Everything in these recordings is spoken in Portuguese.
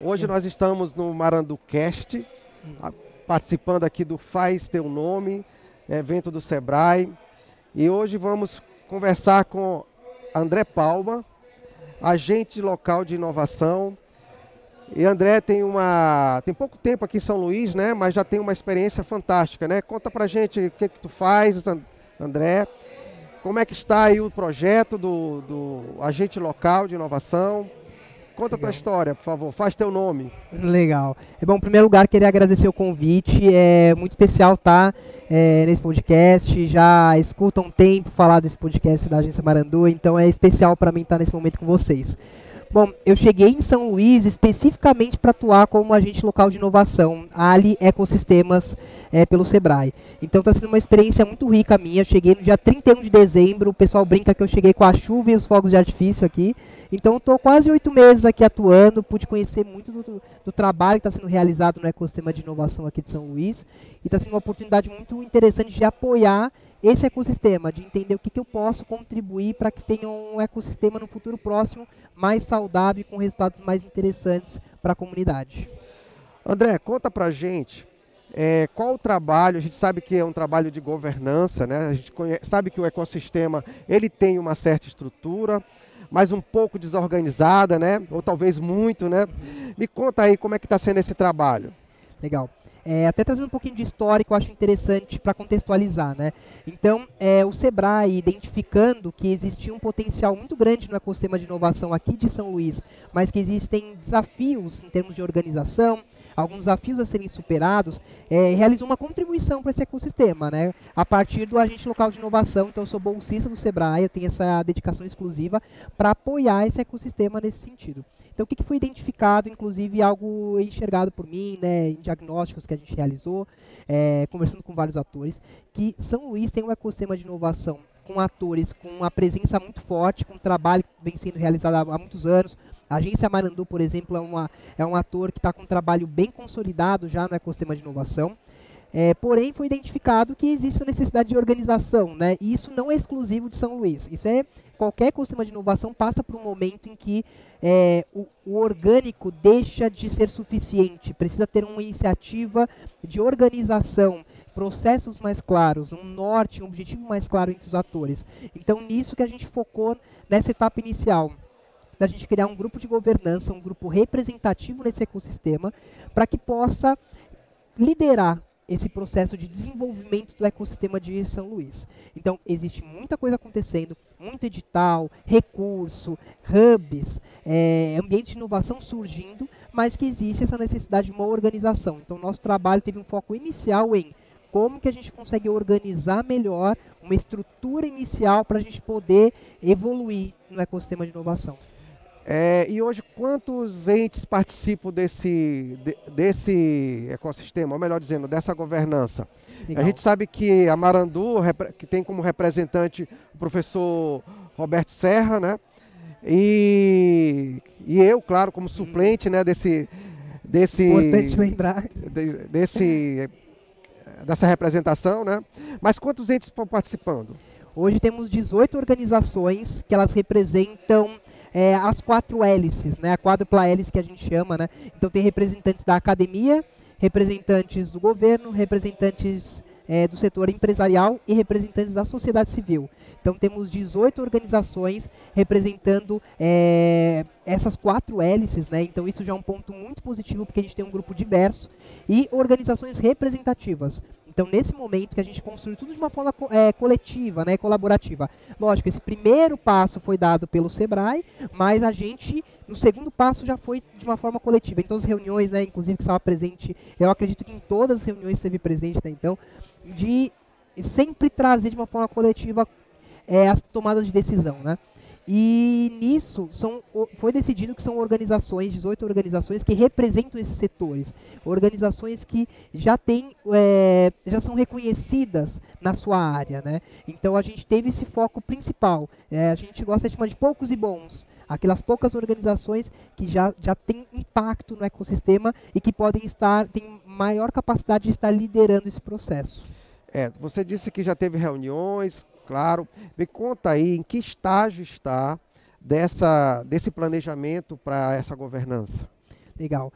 Hoje nós estamos no MaranduCast, participando aqui do Faz Teu Nome, evento do Sebrae. E hoje vamos conversar com André Palma, agente local de inovação. E André tem pouco tempo aqui em São Luís, né? Mas já tem uma experiência fantástica, né? Conta pra gente o que tu faz, André. Como é que está aí o projeto do agente local de inovação? Conta a tua história, por favor. Faz teu nome. Legal. Bom, em primeiro lugar, queria agradecer o convite. É muito especial estar nesse podcast. Já escuto há um tempo falar desse podcast da Agência Marandu, então é especial para mim estar nesse momento com vocês. Bom, eu cheguei em São Luís especificamente para atuar como agente local de inovação, Ali Ecossistemas, pelo Sebrae. Então está sendo uma experiência muito rica a minha. Eu cheguei no dia 31 de dezembro, o pessoal brinca que eu cheguei com a chuva e os fogos de artifício aqui. Então estou quase 8 meses aqui atuando, pude conhecer muito do trabalho que está sendo realizado no ecossistema de inovação aqui de São Luís. E está sendo uma oportunidade muito interessante de apoiar esse ecossistema, de entender o que eu posso contribuir para que tenha um ecossistema no futuro próximo mais saudável e com resultados mais interessantes para a comunidade. André, conta pra gente qual o trabalho. A gente sabe que é um trabalho de governança, né? A gente sabe que o ecossistema ele tem uma certa estrutura, mas um pouco desorganizada, né? Ou talvez muito, né? Me conta aí como é que está sendo esse trabalho. Legal. Até trazendo um pouquinho de histórico, eu acho interessante para contextualizar, né? Então, o Sebrae, identificando que existia um potencial muito grande no ecossistema de inovação aqui de São Luís, mas que existem desafios em termos de organização, alguns desafios a serem superados, realizou uma contribuição para esse ecossistema, né? A partir do agente local de inovação. Então eu sou bolsista do Sebrae, eu tenho essa dedicação exclusiva para apoiar esse ecossistema nesse sentido. Então o que foi identificado, inclusive algo enxergado por mim, né, em diagnósticos que a gente realizou, conversando com vários atores, que São Luís tem um ecossistema de inovação com atores com uma presença muito forte, com um trabalho que vem sendo realizado há muitos anos. A Agência Marandu, por exemplo, é um ator que está com um trabalho bem consolidado já no ecossistema de inovação. Porém, foi identificado que existe a necessidade de organização, né? E isso não é exclusivo de São Luís. Qualquer ecossistema de inovação passa por um momento em que o orgânico deixa de ser suficiente. Precisa ter uma iniciativa de organização, processos mais claros, um norte, um objetivo mais claro entre os atores. Então, nisso que a gente focou nessa etapa inicial, da gente criar um grupo de governança, um grupo representativo nesse ecossistema, para que possa liderar esse processo de desenvolvimento do ecossistema de São Luís. Então, existe muita coisa acontecendo, muito edital, recurso, hubs, ambiente de inovação surgindo, mas que existe essa necessidade de uma organização. Então, nosso trabalho teve um foco inicial em como que a gente consegue organizar melhor uma estrutura inicial para a gente poder evoluir no ecossistema de inovação. E hoje, quantos entes participam desse ecossistema, ou melhor dizendo, dessa governança? Legal. A gente sabe que a Marandu, que tem como representante o professor Roberto Serra, né? E eu, claro, como suplente, né, Importante lembrar. Dessa representação, né? Mas quantos entes estão participando? Hoje temos 18 organizações que elas representam as 4 hélices, né? A quádrupla hélice que a gente chama, né? Então tem representantes da academia, representantes do governo, representantes do setor empresarial e representantes da sociedade civil. Então temos 18 organizações representando essas 4 hélices, né? Então isso já é um ponto muito positivo, porque a gente tem um grupo diverso e organizações representativas. Então, nesse momento que a gente construiu tudo de uma forma coletiva, né, colaborativa. Lógico, esse primeiro passo foi dado pelo Sebrae, mas a gente, no segundo passo, já foi de uma forma coletiva. Em todas as reuniões, né, inclusive que estava presente, eu acredito que em todas as reuniões esteve presente, né, então, de sempre trazer de uma forma coletiva as tomadas de decisão, né. E nisso foi decidido que são 18 organizações que representam esses setores, organizações que já são reconhecidas na sua área, né? Então a gente teve esse foco principal. A gente gosta de chamar de poucos e bons, aquelas poucas organizações que já têm impacto no ecossistema e que têm maior capacidade de estar liderando esse processo. Você disse que já teve reuniões. Claro. Me conta aí em que estágio está desse planejamento para essa governança. Legal.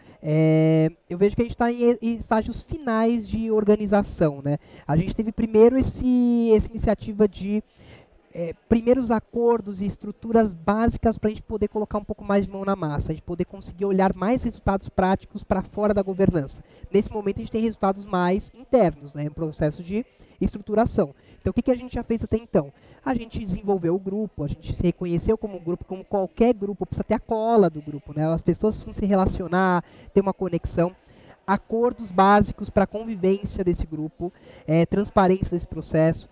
Eu vejo que a gente está em estágios finais de organização, né? A gente teve primeiro essa iniciativa de primeiros acordos e estruturas básicas para a gente poder colocar um pouco mais de mão na massa, a gente poder conseguir olhar mais resultados práticos para fora da governança. Nesse momento a gente tem resultados mais internos, né, um processo de estruturação. Então o que a gente já fez até então? A gente desenvolveu o grupo, a gente se reconheceu como grupo, como qualquer grupo, precisa ter a cola do grupo, né? As pessoas precisam se relacionar, ter uma conexão, acordos básicos para a convivência desse grupo, transparência desse processo.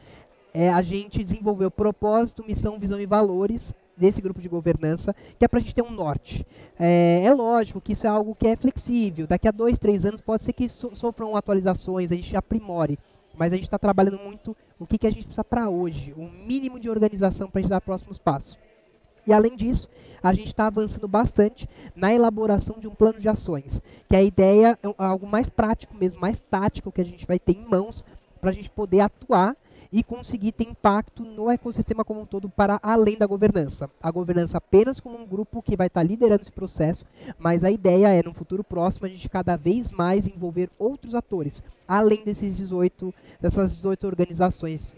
A gente desenvolveu propósito, missão, visão e valores desse grupo de governança, que é para a gente ter um norte. É lógico que isso é algo que é flexível, daqui a 2, 3 anos pode ser que sofram atualizações, a gente aprimore, mas a gente está trabalhando muito o que a gente precisa para hoje, um mínimo de organização para a gente dar próximos passos. E além disso, a gente está avançando bastante na elaboração de um plano de ações, que a ideia é algo mais prático mesmo, mais tático, que a gente vai ter em mãos para a gente poder atuar e conseguir ter impacto no ecossistema como um todo para além da governança. A governança apenas como um grupo que vai estar liderando esse processo, mas a ideia é, no futuro próximo, a gente cada vez mais envolver outros atores, além dessas 18 organizações.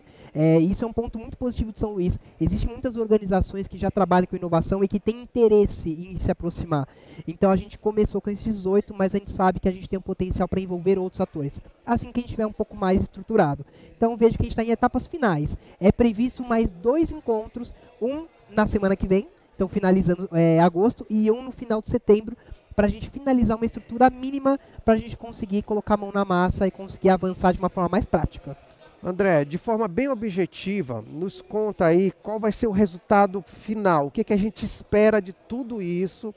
Isso é um ponto muito positivo de São Luís. Existem muitas organizações que já trabalham com inovação e que têm interesse em se aproximar. Então a gente começou com esses 18, mas a gente sabe que a gente tem um potencial para envolver outros atores, assim que a gente tiver um pouco mais estruturado. Então vejo que a gente está em etapas finais. É previsto mais 2 encontros, um na semana que vem, então finalizando agosto, e um no final de setembro, para a gente finalizar uma estrutura mínima, para a gente conseguir colocar a mão na massa e conseguir avançar de uma forma mais prática. André, de forma bem objetiva, nos conta aí qual vai ser o resultado final, o que a gente espera de tudo isso,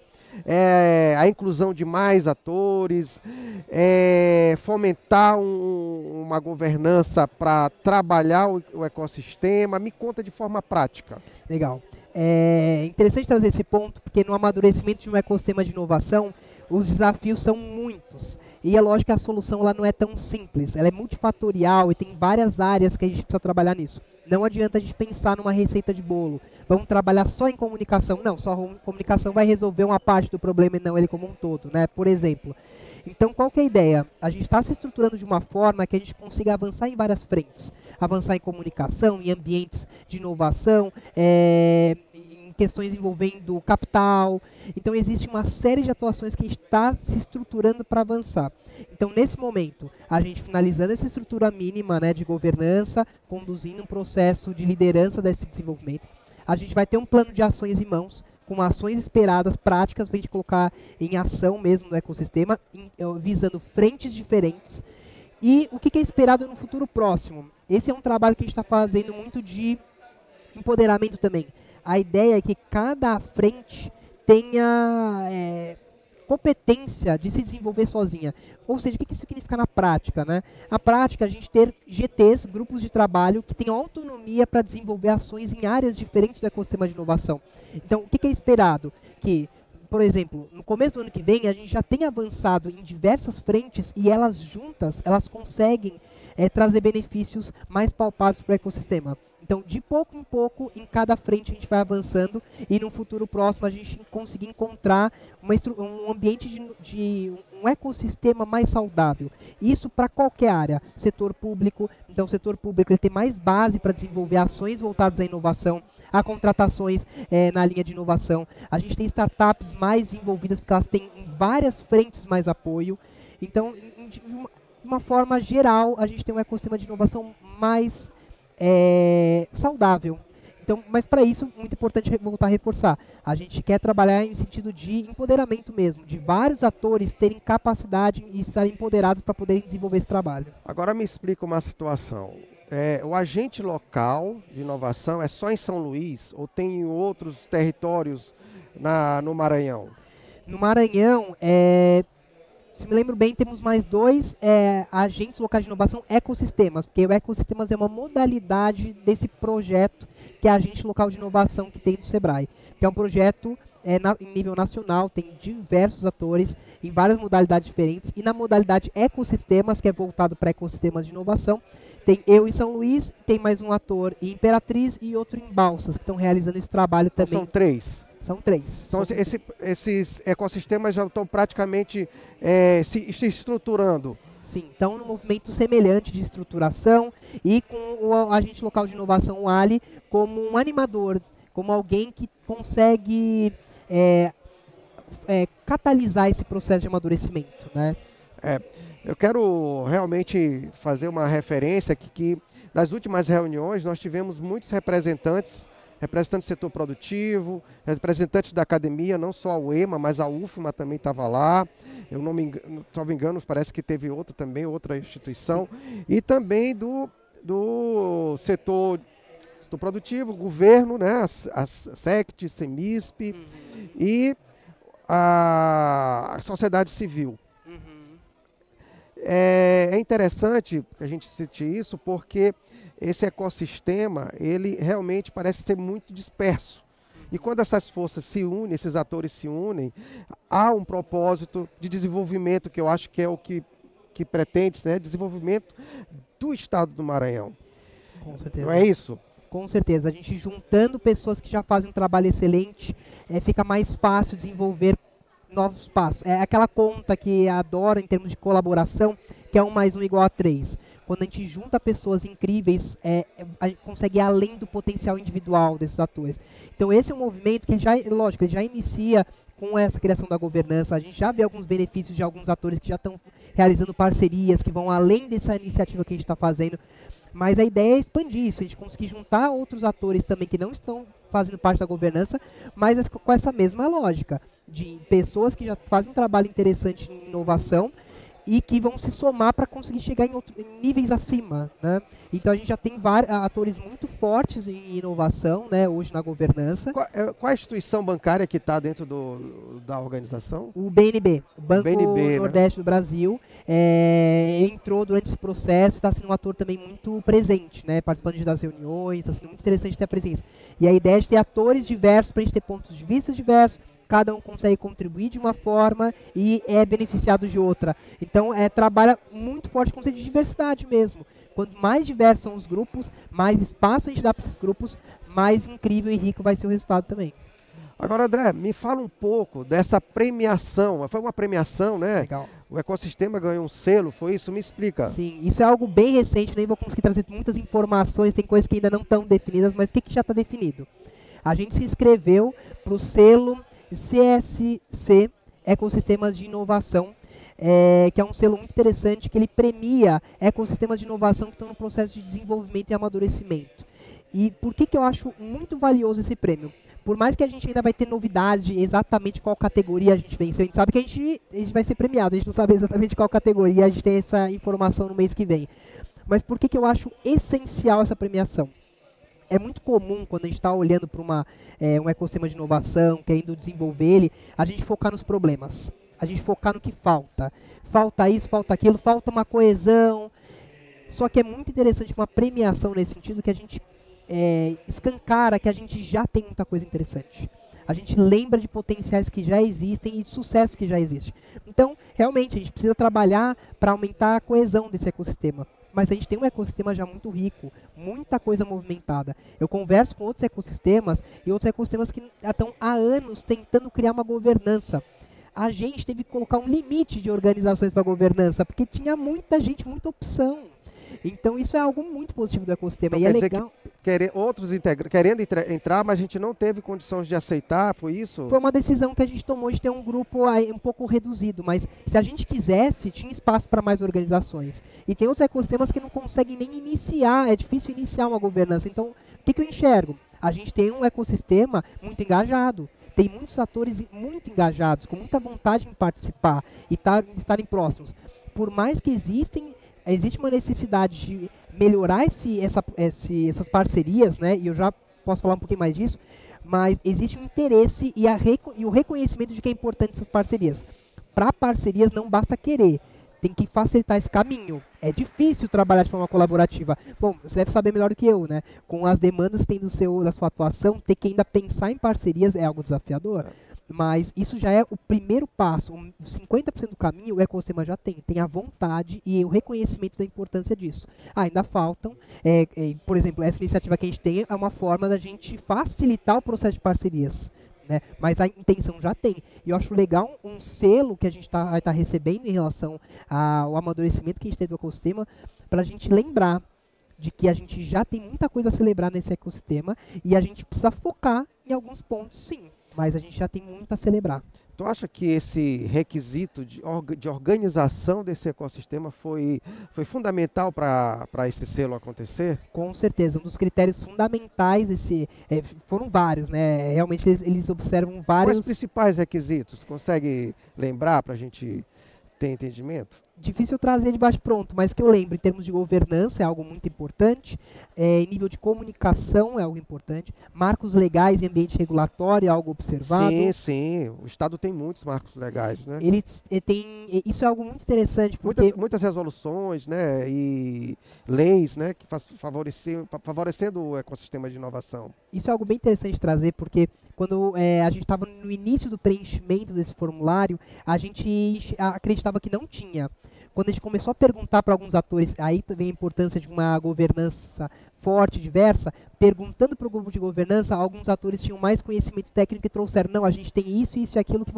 a inclusão de mais atores, fomentar uma governança para trabalhar o ecossistema. Me conta de forma prática. Legal. É interessante trazer esse ponto, porque no amadurecimento de um ecossistema de inovação, os desafios são muitos. E é lógico que a solução ela não é tão simples, ela é multifatorial e tem várias áreas que a gente precisa trabalhar nisso. Não adianta a gente pensar numa receita de bolo, vamos trabalhar só em comunicação. Não, só a comunicação vai resolver uma parte do problema e não ele como um todo, né? Por exemplo. Então, qual que é a ideia? A gente está se estruturando de uma forma que a gente consiga avançar em várias frentes. Avançar em comunicação, em ambientes de inovação, questões envolvendo capital. Então existe uma série de atuações que a gente está se estruturando para avançar. Então nesse momento, a gente finalizando essa estrutura mínima, né, de governança, conduzindo um processo de liderança desse desenvolvimento, a gente vai ter um plano de ações em mãos, com ações esperadas, práticas, para a gente colocar em ação mesmo no ecossistema, visando frentes diferentes. E o que é esperado no futuro próximo? Esse é um trabalho que a gente está fazendo muito de empoderamento também. A ideia é que cada frente tenha competência de se desenvolver sozinha. Ou seja, o que isso significa na prática, né? Na prática, a gente ter GTs, grupos de trabalho, que tenham autonomia para desenvolver ações em áreas diferentes do ecossistema de inovação. Então, o que é esperado? Que, por exemplo, no começo do ano que vem, a gente já tem avançado em diversas frentes e elas juntas, elas conseguem trazer benefícios mais palpáveis para o ecossistema. Então, de pouco em pouco, em cada frente a gente vai avançando e no futuro próximo a gente conseguir encontrar um ambiente um ecossistema mais saudável. Isso para qualquer área, setor público. Então, o setor público ele tem mais base para desenvolver ações voltadas à inovação, a contratações na linha de inovação. A gente tem startups mais envolvidas porque elas têm em várias frentes mais apoio. Então, de uma forma geral, a gente tem um ecossistema de inovação mais saudável. Então, mas para isso, muito importante voltar a reforçar. A gente quer trabalhar em sentido de empoderamento mesmo, de vários atores terem capacidade e estarem empoderados para poderem desenvolver esse trabalho. Agora me explica uma situação. O agente local de inovação é só em São Luís ou tem em outros territórios no Maranhão? No Maranhão, se me lembro bem, temos mais 2 agentes locais de inovação, ecossistemas, porque o ecossistemas é uma modalidade desse projeto que é agente local de inovação que tem do Sebrae, que é um projeto em nível nacional, tem diversos atores em várias modalidades diferentes, e na modalidade ecossistemas, que é voltado para ecossistemas de inovação, tem eu em São Luís, tem mais um ator em Imperatriz e outro em Balsas, que estão realizando esse trabalho também. Então, são 3? São 3. Então, esses ecossistemas já estão praticamente se estruturando. Sim, então no movimento semelhante de estruturação e com o agente local de inovação, o Ali, como um animador, como alguém que consegue catalisar esse processo de amadurecimento, né? Eu quero realmente fazer uma referência que nas últimas reuniões nós tivemos muitos representantes do setor produtivo, representantes da academia, não só a UEMA, mas a UFMA também estava lá. Eu não me engano, parece que teve outra instituição. Sim. E também do setor produtivo, governo, né, a SECT, CEMISP e a sociedade civil. É interessante que a gente cite isso porque esse ecossistema, ele realmente parece ser muito disperso. E quando essas forças se unem, esses atores se unem, há um propósito de desenvolvimento, que eu acho que é o que pretende, né? Desenvolvimento do estado do Maranhão. Com certeza. Não é isso? Com certeza. A gente juntando pessoas que já fazem um trabalho excelente, fica mais fácil desenvolver novos passos. É aquela conta que adora em termos de colaboração, que é 1 mais 1 igual a 3. Quando a gente junta pessoas incríveis, a gente consegue ir além do potencial individual desses atores. Então esse é um movimento que ele já inicia com essa criação da governança. A gente já vê alguns benefícios de alguns atores que já estão realizando parcerias, que vão além dessa iniciativa que a gente está fazendo. Mas a ideia é expandir isso, a gente conseguir juntar outros atores também que não estão fazendo parte da governança, mas com essa mesma lógica, de pessoas que já fazem um trabalho interessante em inovação e que vão se somar para conseguir chegar em níveis acima, né? Então a gente já tem atores muito fortes em inovação, né, hoje na governança. Qual a instituição bancária que está dentro da organização? O BNB, o Banco Nordeste, né, do Brasil, entrou durante esse processo, está sendo um ator também muito presente, né, participando das reuniões, está sendo muito interessante ter a presença. E a ideia é de ter atores diversos, para a gente ter pontos de vista diversos, cada um consegue contribuir de uma forma e é beneficiado de outra. Então, trabalha muito forte com o conceito de diversidade mesmo. Quanto mais diversos são os grupos, mais espaço a gente dá para esses grupos, mais incrível e rico vai ser o resultado também. Agora, André, me fala um pouco dessa premiação. Foi uma premiação, né? Legal. O ecossistema ganhou um selo, foi isso? Me explica. Sim, isso é algo bem recente, nem vou conseguir trazer muitas informações, tem coisas que ainda não estão definidas, mas o que já está definido? A gente se inscreveu para o selo CSC, Ecossistemas de Inovação, que é um selo muito interessante, que ele premia ecossistemas de inovação que estão no processo de desenvolvimento e amadurecimento. E por que eu acho muito valioso esse prêmio? Por mais que a gente ainda vai ter novidade de exatamente qual categoria a gente venceu, a gente sabe que a gente vai ser premiado, a gente não sabe exatamente qual categoria, a gente tem essa informação no mês que vem. Mas por que eu acho essencial essa premiação? É muito comum, quando a gente está olhando para um ecossistema de inovação, querendo desenvolver ele, a gente focar nos problemas. A gente focar no que falta. Falta isso, falta aquilo, falta uma coesão. Só que é muito interessante uma premiação nesse sentido, que a gente escancara que a gente já tem muita coisa interessante. A gente lembra de potenciais que já existem e de sucesso que já existe. Então, realmente, a gente precisa trabalhar para aumentar a coesão desse ecossistema. Mas a gente tem um ecossistema já muito rico, muita coisa movimentada. Eu converso com outros ecossistemas e outros ecossistemas que estão há anos tentando criar uma governança. A gente teve que colocar um limite de organizações para a governança, porque tinha muita gente, muita opção. Então isso é algo muito positivo do ecossistema. Então, e é legal. Outros querendo entrar, mas a gente não teve condições de aceitar, foi isso? Foi uma decisão que a gente tomou de ter um grupo aí um pouco reduzido, mas se a gente quisesse, tinha espaço para mais organizações. E tem outros ecossistemas que não conseguem nem iniciar, é difícil iniciar uma governança. Então, o que eu enxergo? A gente tem um ecossistema muito engajado. Tem muitos atores muito engajados, com muita vontade em participar e estarem próximos. Por mais que existe uma necessidade de melhorar essas parcerias, né? E eu já posso falar um pouquinho mais disso, mas existe um interesse e o reconhecimento de que é importante essas parcerias. Para parcerias não basta querer, tem que facilitar esse caminho. É difícil trabalhar de forma colaborativa. Bom, você deve saber melhor do que eu, né? Com as demandas que tem da sua atuação, ter que ainda pensar em parcerias é algo desafiador. Mas isso já é o primeiro passo. 50% do caminho o ecossistema já tem a vontade e o reconhecimento da importância disso. Ainda faltam, por exemplo, essa iniciativa que a gente tem é uma forma da gente facilitar o processo de parcerias. né? Mas a intenção já tem. E eu acho legal um selo que a gente vai estar recebendo em relação ao amadurecimento que a gente tem do ecossistema, para a gente lembrar de que a gente já tem muita coisa a celebrar nesse ecossistema e a gente precisa focar em alguns pontos, sim, mas a gente já tem muito a celebrar. Tu acha que esse requisito de organização desse ecossistema foi fundamental para esse selo acontecer? Com certeza, um dos critérios fundamentais foram vários, né? Realmente eles observam vários... Quais os principais requisitos? Tu consegue lembrar para a gente ter entendimento? Difícil trazer de bate-pronto, mas que eu lembro, em termos de governança é algo muito importante, em nível de comunicação é algo importante, marcos legais e ambiente regulatório é algo observado. Sim, sim, o Estado tem muitos marcos legais, né? Isso é algo muito interessante, porque... Muitas resoluções, né, e leis, né, que favorecendo o ecossistema de inovação. Isso é algo bem interessante de trazer, porque quando a gente estava no início do preenchimento desse formulário, a gente acreditava que não tinha. Quando a gente começou a perguntar para alguns atores, aí vem a importância de uma governança forte, diversa, perguntando para o grupo de governança, alguns atores tinham mais conhecimento técnico e trouxeram, não, a gente tem isso e aquilo que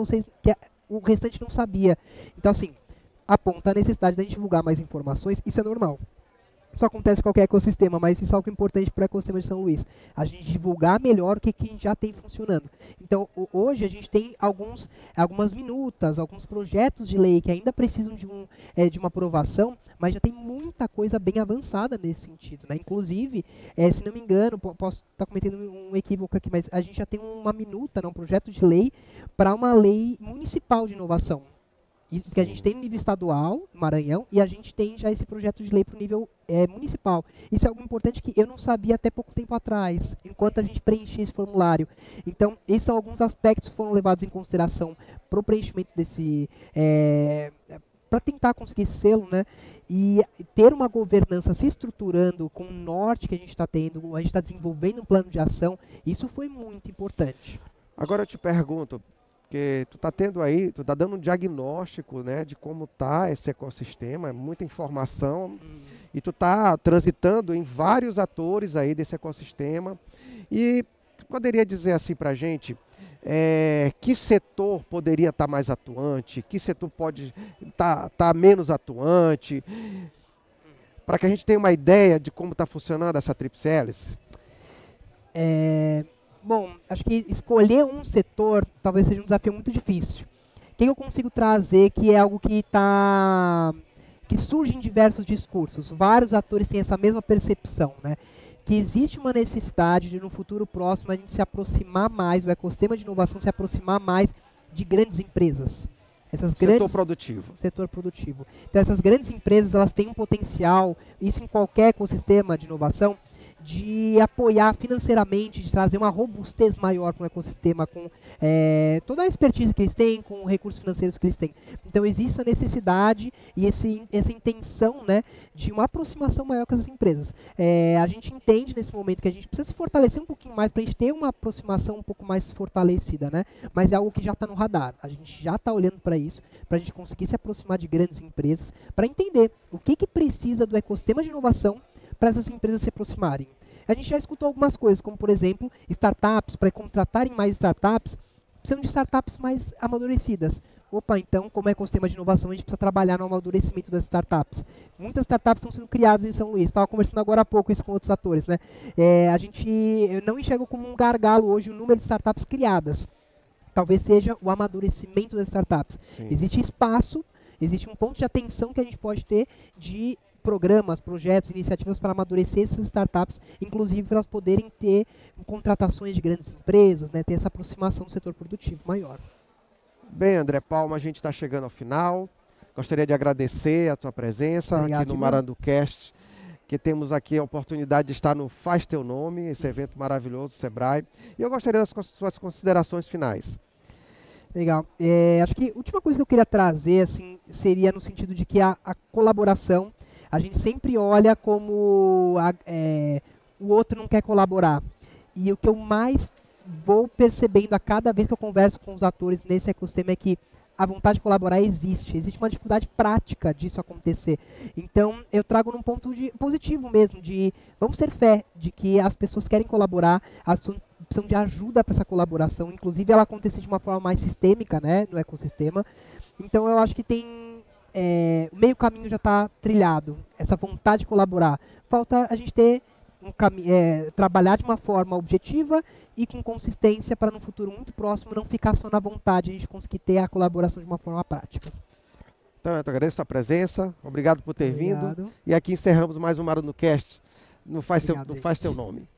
o restante não sabia. Então, assim, aponta a necessidade da gente divulgar mais informações, isso é normal. Isso acontece em qualquer ecossistema, mas isso é algo importante para o ecossistema de São Luís. A gente divulgar melhor o que a gente já tem funcionando. Então, hoje a gente tem algumas minutas, alguns projetos de lei que ainda precisam de uma aprovação, mas já tem muita coisa bem avançada nesse sentido, né? Inclusive, se não me engano, posso estar cometendo um equívoco aqui, mas a gente já tem uma minuta, né, um projeto de lei para uma lei municipal de inovação. Isso que a gente tem no nível estadual, Maranhão, e a gente tem já esse projeto de lei para o nível municipal. Isso é algo importante que eu não sabia até pouco tempo atrás, enquanto a gente preenchia esse formulário. Então, esses são alguns aspectos que foram levados em consideração para o preenchimento desse... para tentar conseguir esse selo, né? E ter uma governança se estruturando com o norte que a gente está tendo, a gente está desenvolvendo um plano de ação, isso foi muito importante. Agora eu te pergunto, porque tu tá dando um diagnóstico, né, de como tá esse ecossistema, muita informação, e tu tá transitando em vários atores aí desse ecossistema, e tu poderia dizer assim pra gente, que setor poderia estar mais atuante, que setor pode tá menos atuante, para que a gente tenha uma ideia de como está funcionando essa tríplice hélice? Bom, acho que escolher um setor talvez seja um desafio muito difícil. O que eu consigo trazer que é algo que surge em diversos discursos? Vários atores têm essa mesma percepção, né? Que existe uma necessidade de, no futuro próximo, a gente se aproximar mais, o ecossistema de inovação se aproximar mais de grandes empresas. Setor produtivo. Setor produtivo. Então, essas grandes empresas, elas têm um potencial, isso em qualquer ecossistema de inovação, de apoiar financeiramente, de trazer uma robustez maior para o ecossistema, com toda a expertise que eles têm, com os recursos financeiros que eles têm. Então, existe essa necessidade e essa intenção, né, de uma aproximação maior com essas empresas. A gente entende nesse momento que a gente precisa se fortalecer um pouquinho mais para a gente ter uma aproximação um pouco mais fortalecida, né? Mas é algo que já está no radar. A gente já está olhando para isso, para a gente conseguir se aproximar de grandes empresas, para entender o que precisa do ecossistema de inovação para essas empresas se aproximarem. A gente já escutou algumas coisas, como por exemplo, startups, para contratarem mais startups, precisam de startups mais amadurecidas. Opa, então, como ecossistema de inovação, a gente precisa trabalhar no amadurecimento das startups. Muitas startups estão sendo criadas em São Luís. Estava conversando agora há pouco isso com outros atores, né? Eu não enxergo como um gargalo hoje o número de startups criadas. Talvez seja o amadurecimento das startups. Sim. Existe espaço, existe um ponto de atenção que a gente pode ter de programas, projetos, iniciativas para amadurecer essas startups, inclusive para elas poderem ter contratações de grandes empresas, né, ter essa aproximação do setor produtivo maior. Bem, André Palma, a gente está chegando ao final. Gostaria de agradecer a tua presença. Obrigado, aqui no Maranducast, que temos aqui a oportunidade de estar no Faz Teu Nome, esse evento maravilhoso do Sebrae. E eu gostaria das suas considerações finais. Legal. Acho que a última coisa que eu queria trazer assim, seria no sentido de que a colaboração, a gente sempre olha como o outro não quer colaborar. E o que eu mais vou percebendo a cada vez que eu converso com os atores nesse ecossistema é que a vontade de colaborar existe. Existe uma dificuldade prática disso acontecer. Então, eu trago num ponto positivo mesmo, de vamos ter fé de que as pessoas querem colaborar, as pessoas precisam de ajuda para essa colaboração, inclusive ela acontecer de uma forma mais sistêmica, né, no ecossistema. Então eu acho que o meio caminho já está trilhado, essa vontade de colaborar. Falta a gente ter trabalhar de uma forma objetiva e com consistência para no futuro muito próximo não ficar só na vontade, a gente conseguir ter a colaboração de uma forma prática. Então, eu agradeço a sua presença, obrigado por ter vindo. E aqui encerramos mais um MaranduCast. Não faz teu nome.